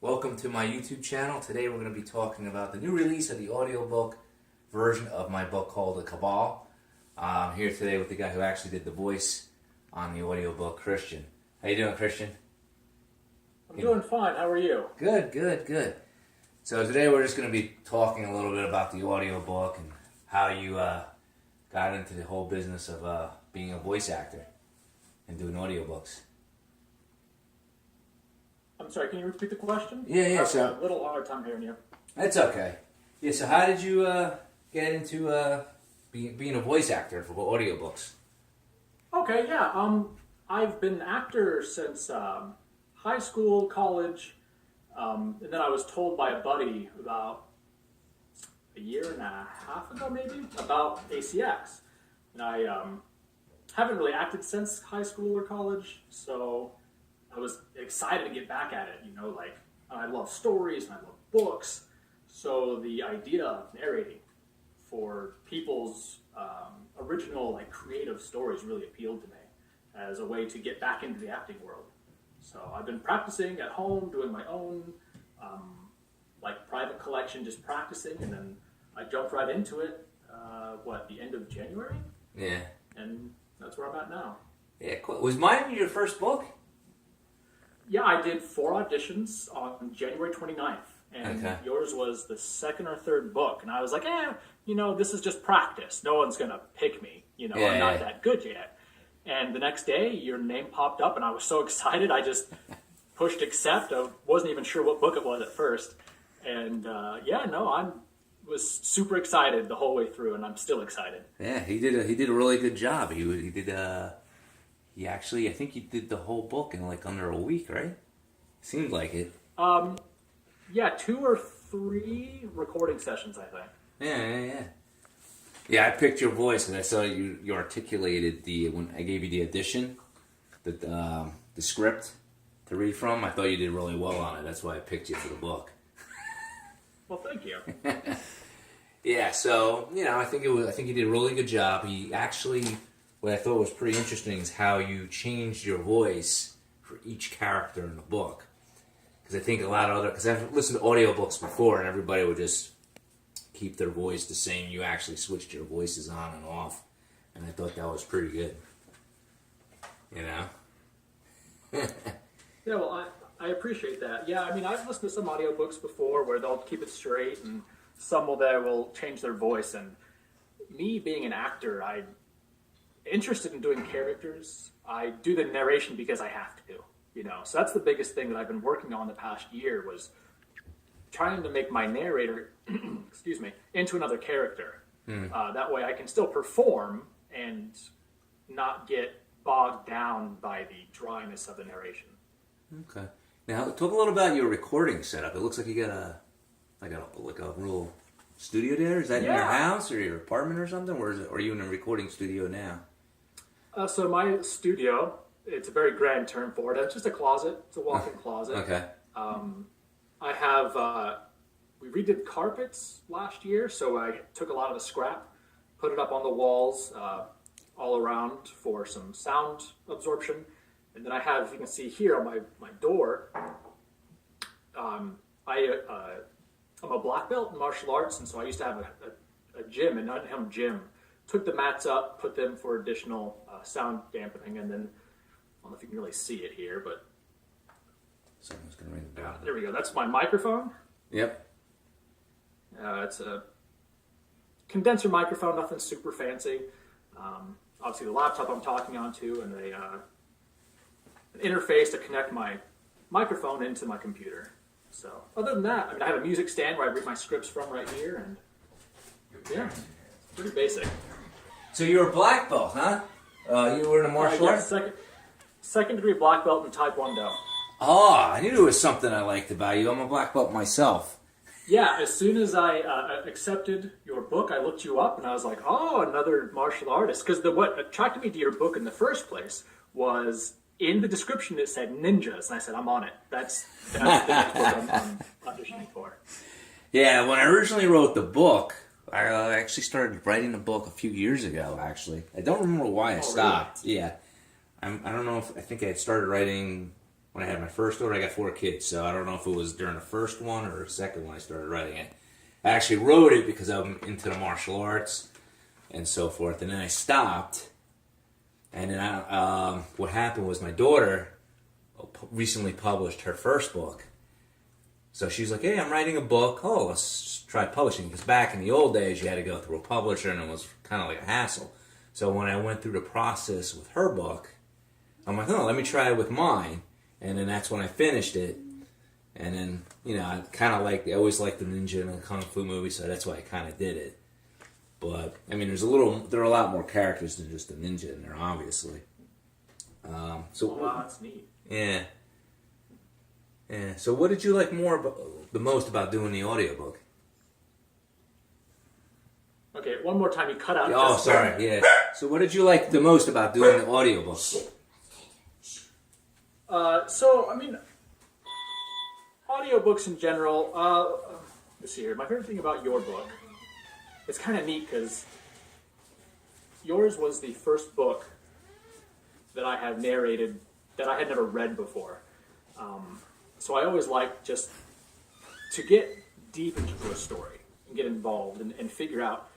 Welcome to my YouTube channel. Today we're going to be talking about the new release of the audiobook version of my book called The Cabal. I'm here today with the guy who actually did the voice on the audiobook, Kristian. How you doing, Kristian? I'm doing fine. How are you? Good. So today we're just going to be talking a little bit about the audiobook and how you got into the whole business of being a voice actor and doing audiobooks. I'm sorry, can you repeat the question? Yeah, I have so a little hard time hearing you. that's okay. Yeah, so how did you get into being a voice actor for audiobooks? Okay, yeah. I've been an actor since high school, college, and then I was told by a buddy about a year and a half ago, maybe, about ACX. And I haven't really acted since high school or college, so I was excited to get back at it, I love stories and I love books, so the idea of narrating for people's original, creative stories really appealed to me as a way to get back into the acting world. So I've been practicing at home, doing my own, private collection, just practicing, and then I jumped right into it, the end of January? Yeah. And that's where I'm at now. Yeah, cool. Was mine your first book? Yeah, I did 4 auditions on January 29th, and Okay. yours was the second or third book, and I was like, this is just practice. No one's going to pick me, I'm not that good yet. And the next day, your name popped up, and I was so excited, I just pushed accept. I wasn't even sure what book it was at first. And I was super excited the whole way through, and I'm still excited. Yeah, he did a really good job. He actually, I think he did the whole book in under a week, right? Seemed like it. 2 or 3 recording sessions, I think. Yeah. Yeah, I picked your voice and I saw you articulated when I gave you the audition, the script to read from. I thought you did really well on it. That's why I picked you for the book. Well, thank you. Yeah, so I think you did a really good job. He actually, what I thought was pretty interesting is how you changed your voice for each character in the book. Because I think because I've listened to audiobooks before and everybody would just keep their voice the same. You actually switched your voices on and off, and I thought that was pretty good. Yeah, well, I appreciate that. Yeah, I've listened to some audiobooks before where they'll keep it straight, and some will change their voice. And me being an actor, I'm interested in doing characters. I do the narration because I have to, So that's the biggest thing that I've been working on the past year was trying to make my narrator, into another character. That way I can still perform and not get bogged down by the dryness of the narration. Okay. Now, talk a little about your recording setup. It looks like you got a real studio there. Is that in your house or your apartment or something? Or are you in a recording studio now? So my studio, it's a very grand term for it. It's just a closet. It's a walk-in closet. Okay. I have, we redid carpets last year, so I took a lot of the scrap, put it up on the walls all around for some sound absorption. And then I have, you can see here on my door, I'm a black belt in martial arts, and so I used to have a gym, an unhemmed gym. Took the mats up, put them for additional sound dampening, and then, I don't know if you can really see it here, but Someone's going to ring the bell. there we go. That's my microphone. Yep. It's a condenser microphone, nothing super fancy. Obviously the laptop I'm talking onto, and an interface to connect my microphone into my computer. So other than that, I have a music stand where I read my scripts from right here, and yeah, pretty basic. So you're a black belt, huh? You were in a martial arts? Second degree black belt in Taekwondo. Oh, I knew there was something I liked about you. I'm a black belt myself. Yeah, as soon as I accepted your book, I looked you up, and I was like, oh, another martial artist. Because what attracted me to your book in the first place was in the description it said ninjas, and I said, I'm on it. That's the next book I'm auditioning for. Yeah, when I originally wrote the book, I actually started writing the book a few years ago, actually. I don't remember why I stopped. Really? Yeah. I don't know I think I had started writing when I had my first daughter. I got 4 kids, so I don't know if it was during the first one or the second one I started writing it. I actually wrote it because I'm into the martial arts and so forth, and then I stopped. And then what happened was my daughter recently published her first book. So she's like, hey, I'm writing a book. Oh, let's try publishing. Because back in the old days, you had to go through a publisher, and it was kind of like a hassle. So when I went through the process with her book, I'm like, oh, let me try it with mine. And then that's when I finished it. And then, I kind of I always liked the ninja and the kung fu movie, so that's why I kind of did it. But, I mean, there are a lot more characters than just a ninja in there, obviously. Wow, that's neat. Yeah. Yeah. So what did you like the most about doing the audiobook? Okay, one more time, you cut out. Oh, sorry, yeah. So what did you like the most about doing the audiobook? So, I mean, audiobooks in general, let's see here. My favorite thing about your book, it's kind of neat because yours was the first book that I have narrated that I had never read before. So I always like just to get deep into a story and get involved and figure out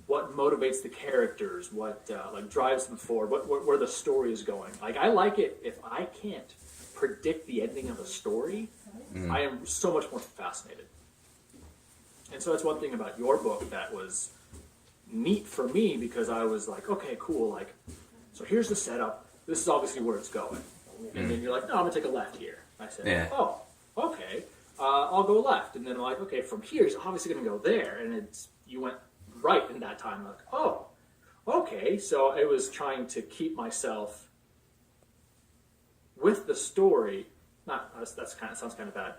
what motivates the characters, what drives them forward, where the story is going. I like it if I can't predict the ending of a story, I am so much more fascinated. And so that's one thing about your book that was neat for me, because I was like, okay, cool, so here's the setup, this is obviously where it's going. And then you're like, no, I'm going to take a left here. I said, oh, okay, I'll go left. And then I'm like, okay, from here, he's obviously going to go there. And you went right in that time. Like, oh, okay. So I was trying to keep myself with the story. Sounds kind of bad.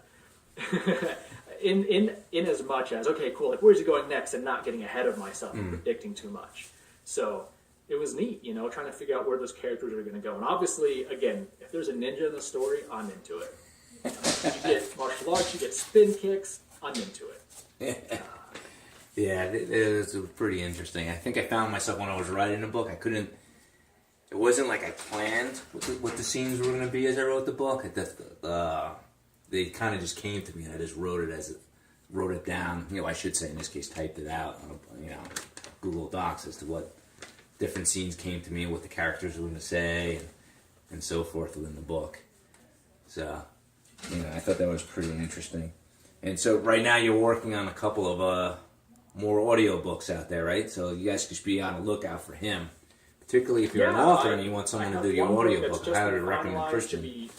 in as much as, okay, cool, where's he going next, and not getting ahead of myself and predicting too much. So it was neat, trying to figure out where those characters are going to go. And obviously, again, if there's a ninja in the story, I'm into it. You get martial arts, you get spin kicks, I'm into it. Yeah, it was pretty interesting. I think I found myself when I was writing the book, it wasn't like I planned what the scenes were going to be as I wrote the book. They kind of just came to me, and I just wrote it down. I should say in this case, typed it out on Google Docs as to what different scenes came to me, what the characters were going to say, and so forth within the book. So, I thought that was pretty interesting. And so right now you're working on a couple of more audio books out there, right? So you guys should be on the lookout for him. Particularly if you're an author and you want someone to do your audiobook, I highly recommend Kristian. To be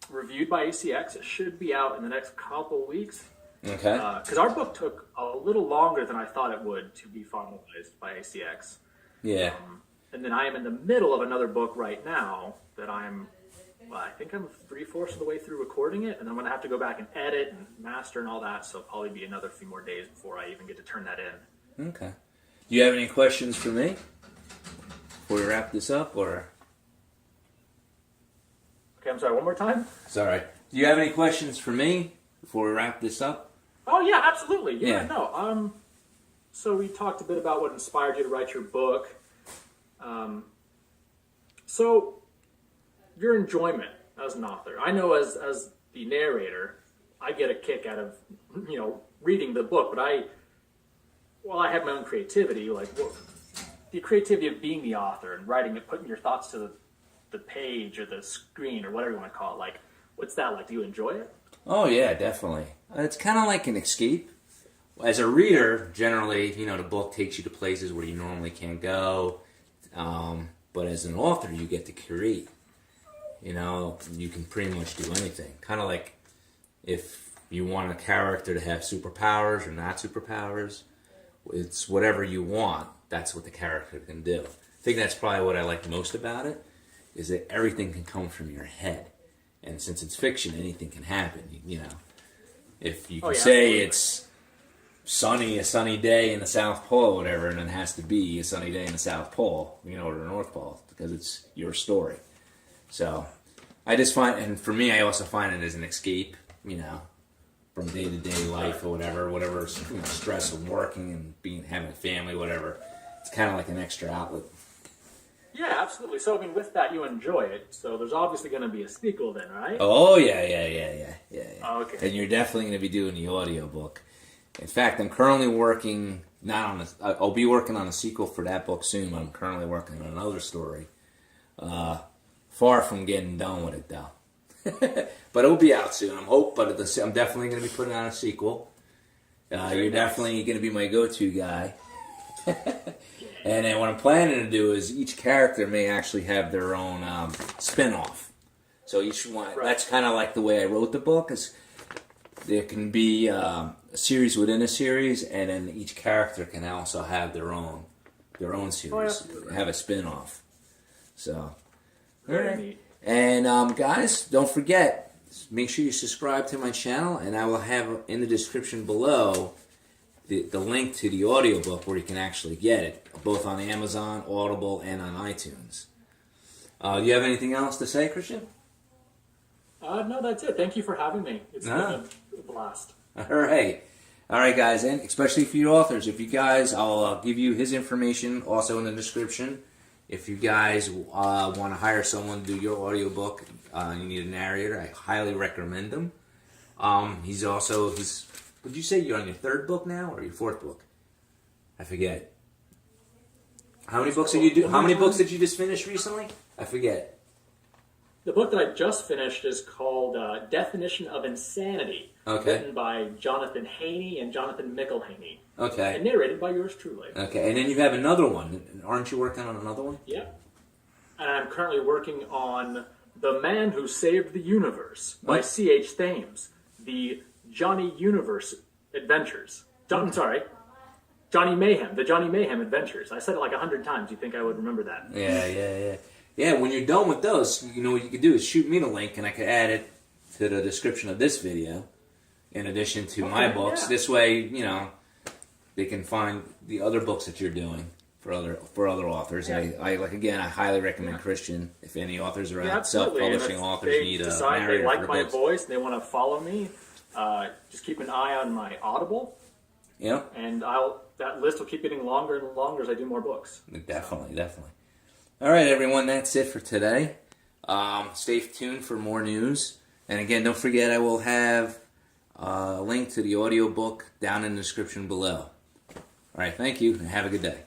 reviewed by ACX. It should be out in the next couple weeks. Okay. Because our book took a little longer than I thought it would to be finalized by ACX. Yeah. And then I am in the middle of another book right now that I think I'm 3/4 of the way through recording it, and I'm going to have to go back and edit and master and all that, so it'll probably be another few more days before I even get to turn that in. Okay. Do you have any questions for me before we wrap this up, or? Okay, I'm sorry, one more time? Sorry. Do you have any questions for me before we wrap this up? Oh, yeah, absolutely. No. So we talked a bit about what inspired you to write your book. So your enjoyment as an author. I know as the narrator, I get a kick out of, reading the book, but I have my own creativity, the creativity of being the author and writing it, putting your thoughts to the page or the screen or whatever you want to call it. What's that like? Do you enjoy it? Oh, yeah, definitely. It's kind of like an escape. As a reader, generally, the book takes you to places where you normally can't go. But as an author, you get to create. You can pretty much do anything. Kind of like if you want a character to have superpowers or not superpowers, it's whatever you want. That's what the character can do. I think that's probably what I like most about it, is that everything can come from your head. And since it's fiction, anything can happen. If you can say it's a sunny day in the South Pole or whatever, and it has to be a sunny day in the South Pole, or the North Pole, because it's your story. So I just find, and for me, I also find it as an escape, from day-to-day life or whatever stress of working and having a family, whatever. It's kind of like an extra outlet. Yeah, absolutely. So, I mean, with that, you enjoy it. So, there's obviously going to be a sequel then, right? Oh, yeah. Okay. And you're definitely going to be doing the audiobook. In fact, I'm currently working, I'll be working on a sequel for that book soon. I'm currently working on another story. Far from getting done with it, though. But it'll be out soon, I'm definitely going to be putting out a sequel. You're definitely going to be my go-to guy. And then what I'm planning to do is each character may actually have their own spin-off. So each one, that's kind of like the way I wrote the book, is there can be a series within a series, and then each character can also have their own series, have a spin-off. So, all right. And guys, don't forget, make sure you subscribe to my channel, and I will have in the description below the link to the audiobook where you can actually get it, both on Amazon, Audible, and on iTunes. Do you have anything else to say, Kristian? No, that's it. Thank you for having me. It's been a blast. All right, guys, and especially for you authors, if you guys, I'll give you his information also in the description. If you guys want to hire someone to do your audiobook, you need a narrator, I highly recommend him. Would you say you're on your third book now, or your fourth book? I forget. How many books did you do? How many books did you just finish recently? I forget. The book that I just finished is called Definition of Insanity. Okay. Written by Jonathan Haney and Jonathan McElhaney. Okay. And narrated by yours truly. Okay, and then you have another one. Aren't you working on another one? Yeah. And I'm currently working on The Man Who Saved the Universe by C.H. Thames. The Johnny Universe Adventures. Johnny Mayhem. The Johnny Mayhem Adventures. I said it like 100 times. You'd think I would remember that. Yeah. Yeah, when you're done with those, you know what you could do is shoot me the link, and I could add it to the description of this video, in addition to my books. Yeah. This way, you know, they can find the other books that you're doing for other authors. Yeah. I highly recommend Kristian. If any authors are out, self-publishing authors need a narrator. They like for my books. voice, and they want to follow me. Just keep an eye on my Audible. Yeah. And that list will keep getting longer and longer as I do more books. Definitely. All right, everyone, that's it for today. Stay tuned for more news. And again, don't forget, I will have a link to the audiobook down in the description below. All right, thank you, and have a good day.